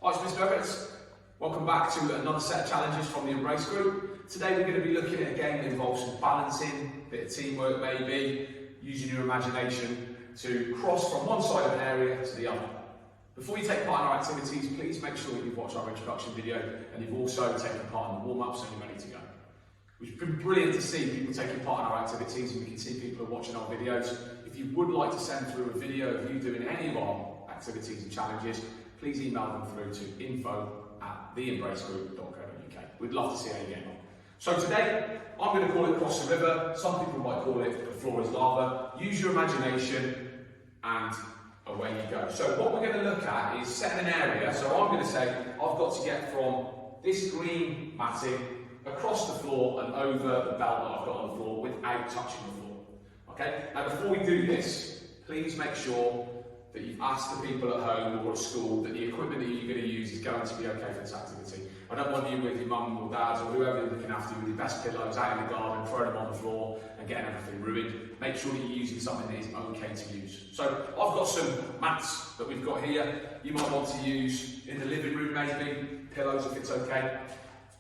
Hi, it's Mr. Evans. Welcome back to another set of challenges from the Embrace group. Today we're going to be looking at a game that involves some balancing, a bit of teamwork maybe, using your imagination to cross from one side of an area to the other. Before you take part in our activities, please make sure that you've watched our introduction video and you've also taken part in the warm-ups and you're ready to go. It's been brilliant to see people taking part in our activities, and we can see people are watching our videos. If you would like to send through a video of you doing any of our activities and challenges, please email them through to info@theembracegroup.co.uk. We'd love to see how you get on. So today, I'm going to call it Cross the River. Some people might call it The Floor is Lava. Use your imagination and away you go. So what we're going to look at is setting an area. So I'm going to say I've got to get from this green matting across the floor and over the belt that I've got on the floor without touching the floor. Okay? Now before we do this, please make sure that you've asked the people at home or at school that the equipment that you're going to use is going to be okay for this activity. I don't want you with your mum or dad or whoever you're looking after with your best pillows out in the garden, throwing them on the floor and getting everything ruined. Make sure that you're using something that is okay to use. So I've got some mats that we've got here. You might want to use in the living room maybe, pillows if it's okay.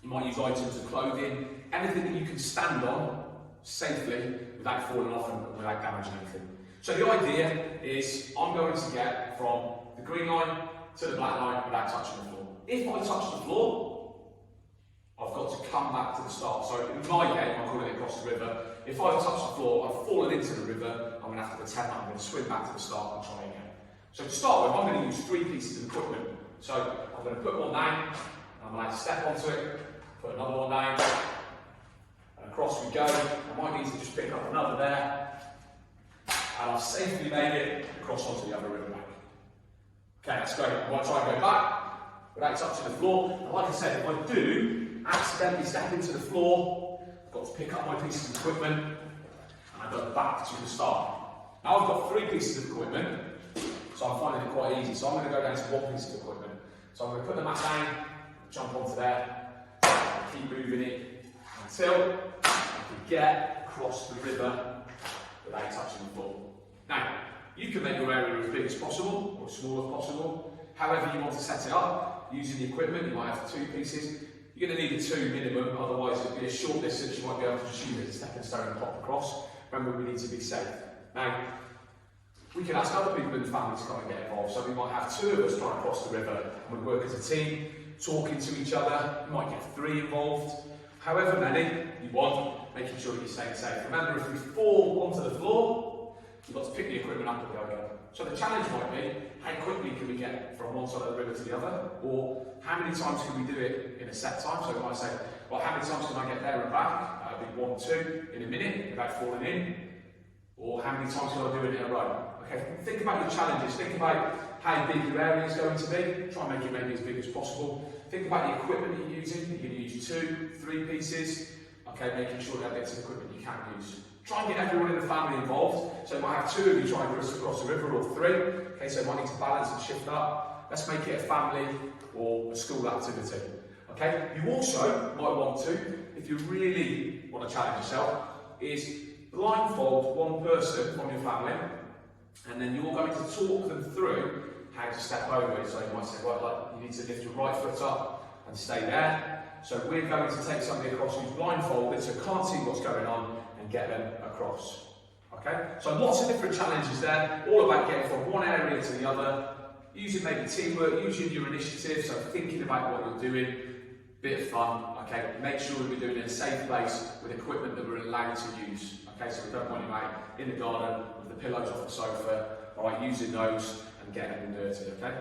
You might use items of clothing, anything that you can stand on safely without falling off and without damaging anything. So the idea is I'm going to get from the green line to the black line without touching the floor. If I touch the floor, I've got to come back to the start. So in my game, I'm calling it Cross the River. If I touch the floor, I've fallen into the river, I'm going to have to pretend that I'm going to swim back to the start and try again. So to start with, I'm going to use 3 pieces of equipment. So I'm going to put one down, I'm going to step onto it, put another one down, and across we go. I might need to just pick up another there. And I've safely made it across onto the other river bank. Okay, that's great. I might try and go back without touching the floor. And like I said, if I do accidentally step into the floor, I've got to pick up my pieces of equipment and I go back to the start. Now I've got 3 pieces of equipment, so I'm finding it quite easy. So I'm going to go down to 1 piece of equipment. So I'm going to put the mat down, jump onto there, and keep moving it until I can get across the river without touching the floor. Now, you can make your area as big as possible or as small as possible. However you want to set it up, using the equipment, you might have 2 pieces. You're going to need a 2 minimum, otherwise it'll be a short distance. You might be able to just use it as a stepping stone and pop across. Remember, we need to be safe. Now, we can ask other people in the family to come and get involved. So we might have 2 of us trying to cross the river and we work as a team, talking to each other. You might get 3 involved. However many you want, making sure that you're staying safe. Remember, if we fall onto the floor, you've got to pick the equipment up and go again. So the challenge might be, how quickly can we get from one side of the river to the other? Or how many times can we do it in a set time? So you might say, well, how many times can I get there and back? That would be 1, 2 in a minute without falling in. Or how many times can I do it in a row? Okay, think about your challenges. Think about how big your area is going to be. Try and make it maybe as big as possible. Think about the equipment that you're using. You're going to use 2, 3 pieces. Okay, making sure that bits of equipment you can use. Try and get everyone in the family involved. So you might have 2 of you trying to cross the river, or 3. Okay, so you might need to balance and shift up. Let's make it a family or a school activity. Okay, you also might want to, if you really want to challenge yourself, is blindfold 1 person from your family, and then you're going to talk them through how to step over it. So you might say, right, like you need to lift your right foot up and stay there. So we're going to take somebody across who's blindfolded, so can't see what's going on, and get them across. Okay? So lots of different challenges there, all about getting from one area to the other, using maybe teamwork, using your initiative, so thinking about what you're doing, bit of fun. Okay? Make sure that we're doing it in a safe place with equipment that we're allowed to use. Okay? So we don't want you out in the garden with the pillows off the sofa, alright, using those and getting them dirty. Okay?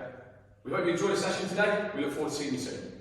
We hope you enjoyed the session today. We look forward to seeing you soon.